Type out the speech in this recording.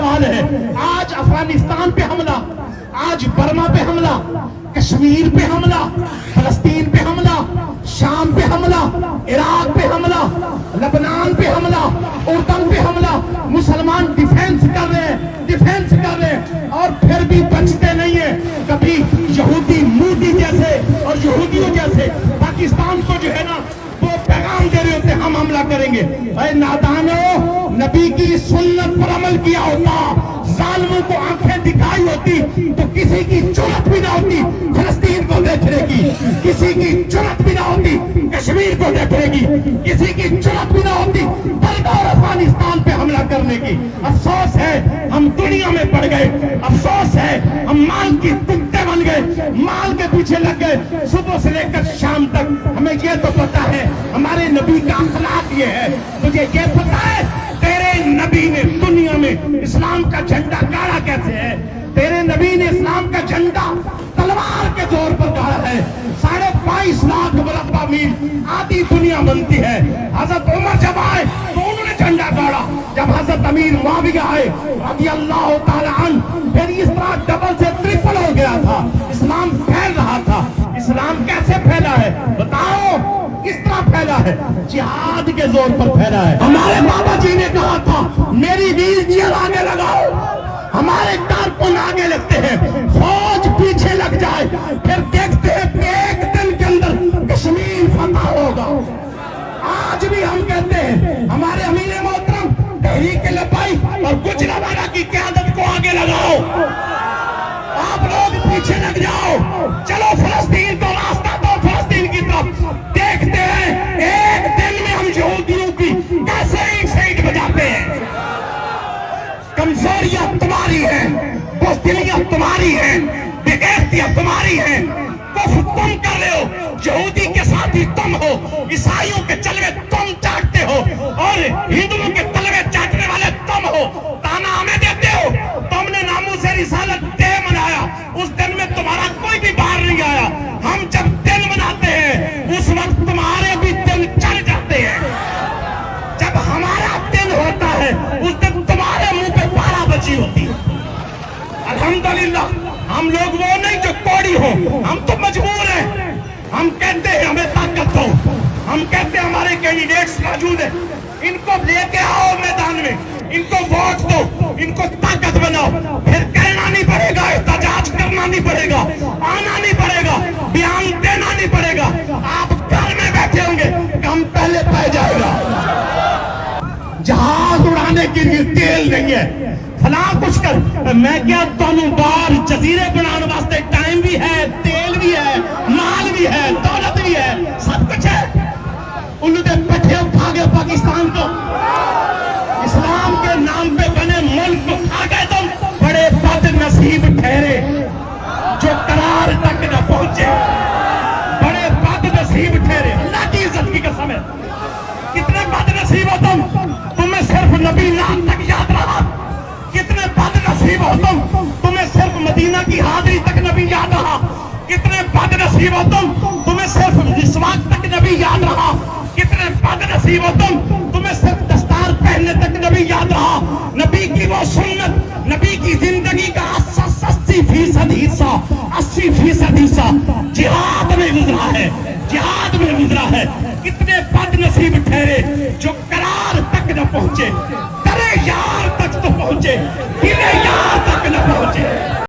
سوال ہے، آج افغانستان پہ حملہ، آج برما پہ حملہ، کشمیر پہ حملہ، فلسطین پہ حملہ، شام پہ حملہ، عراق پہ حملہ، لبنان پہ حملہ، اردن پہ حملہ، مسلمان ڈیفینس کر رہے ہیں، ڈیفینس کر رہے ہیں، اور پھر بھی بچتے نہیں ہیں۔ کبھی یہودی مودی جیسے اور یہودیوں جیسے پاکستان کو جو ہے نا وہ پیغام دے رہے ہوتے ہیں ہم حملہ کریں گے۔ اے نادانو، نبی کی سنت پر عمل کیا ہوتا، ظالموں کو آنکھیں دکھائی ہوتی تو کسی کی جرأت بھی نہ ہوتی فلسطین کو دیکھنے کی، کسی کی جرأت بھی نہ ہوتی کشمیر کو دیکھنے کی، کسی کی جرأت بھی نہ ہوتی بلکہ اور افغانستان پہ حملہ کرنے کی۔ افسوس ہے ہم دنیا میں پڑ گئے، افسوس ہے ہم مال کی کتے بن گئے، مال کے پیچھے لگ گئے صبح سے لے کر شام تک۔ ہمیں یہ تو پتا ہے ہمارے نبی کا اخلاق یہ ہے، مجھے یہ پتا ہے تیرے نبی نے دنیا میں اسلام کا جھنڈا گاڑا کیسے ہے۔ تیرے نبی نے اسلام کا جھنڈا تلوار کے زور پر گاڑا ہے۔ 22.5 لاکھ مربع میل آدھی دنیا بنتی ہے۔ حضرت عمر جب آئے تو انہوں نے جھنڈا گاڑا، جب حضرت امیر معاویہ آئے رضی اللہ تعالی عنہ پھر اس طرح ڈبل سے ٹرپل ہو گیا تھا، اسلام پھیل رہا تھا۔ اسلام کیسے پھیلا ہے بتاؤ، کس طرح پھیلا ہے؟ جہاد کے زور پر پھیلا ہے۔ ہمارے بابا جی نے کہا تھا میری ویل چیئر آگے لگاؤ، ہمارے کارکن آگے لگتے ہیں، فوج پیچھے لگ جائے، پھر دیکھتے ہیں کہ ایک دن کے اندر کشمیر فتح ہوگا۔ آج بھی ہم کہتے ہیں ہمارے امیر محترم تحریک لبائی اور گجرانوالہ کی قیادت کو آگے لگاؤ، آپ لوگ پیچھے لگ جاؤ، چلو فلسطین کو راستہ دو، فلسطین کی طرف دیکھتے ہیں ایک دن میں ہم یہودیوں کی کیسے ایک سائیڈ بجاتے ہیں۔ کمزوریاں تمہاری ہیں، بزدلیاں تمہاری ہیں، بےغیرتیاں تمہاری ہیں، کفر تم کر رہے ہو، یہودی کے ساتھی تم ہو، عیسائیوں کے چلوے تم چاٹتے ہو اور ہندوؤں کے چلوے چاٹنے والے تم ہو، تانا ہمیں دیتے ہو۔ تم نے ناموس رسالت ڈے منایا، اس دن میں تمہارا کوئی بھی باہر نہیں آیا۔ ہم جب دن مناتے ہیں اس وقت تمہارے بھی دن چڑھ جاتے ہیں، جب ہمارا دن ہوتا ہے اس دن تمہارے منہ پہ پارا بچی ہوتی ہے۔ الحمدللہ ہم لوگ وہ نہیں جو کوڑی ہو، ہم تو مجبور ہیں، ہم کہتے ہیں ہمیں طاقت دو، ہم کہتے ہیں ہمارے کینڈیڈیٹس موجود ہیں، ان کو لے کے آؤ میدان میں، ان کو ووٹ دو، ان کو طاقت بناؤ، پھر کہنا نہیں پڑے گا، احتجاج کرنا نہیں پڑے گا، آنا نہیں پڑے گا، بیان دینا نہیں پڑے گا، آپ گھر میں بیٹھے ہوں گے، کم پہلے پہ جائے گا۔ جہاز اڑانے کے لیے تیل نہیں ہے، فلاں کچھ کر، میں کیا تانوں بار جزیرے بنانے واسطے ٹائم بھی ہے، تیل بھی ہے، مال بھی ہے، دولت بھی ہے، سب کچھ ہے۔ انہوں نے پٹھے اٹھا گئے پاکستان کو، اسلام کے نام پہ بنے ملک کو کھا گئے، تم بڑے بد نصیب ٹھہرے جو قرار تک نہ پہنچے، بڑے بد نصیب ٹھہرے، اللہ کی عزت کی قسم ہے۔ کتنے بد نصیب ہو تم، تمہیں صرف نبی نام تک یاد رہا، کتنے بد نصیب ہو تم، تمہیں صرف مدینہ کی حاضری تک نبی یاد رہا، کتنے بد نصیب ہو تم، تمہیں صرف مسواک تک نبی یاد رہا، کتنے بد نصیب ہو تم، تمہیں صرف دستار پہننے تک نبی یاد رہا۔ نبی کی وہ سنت، نبی کی زندگی کا 80% حصہ، 80% حصہ جہاد میں گزرا ہے، جہاد میں گزرا ہے۔ کتنے بد نصیب ٹھہرے جو قرار تک نہ پہنچے، درے یار تک تو پہنچے،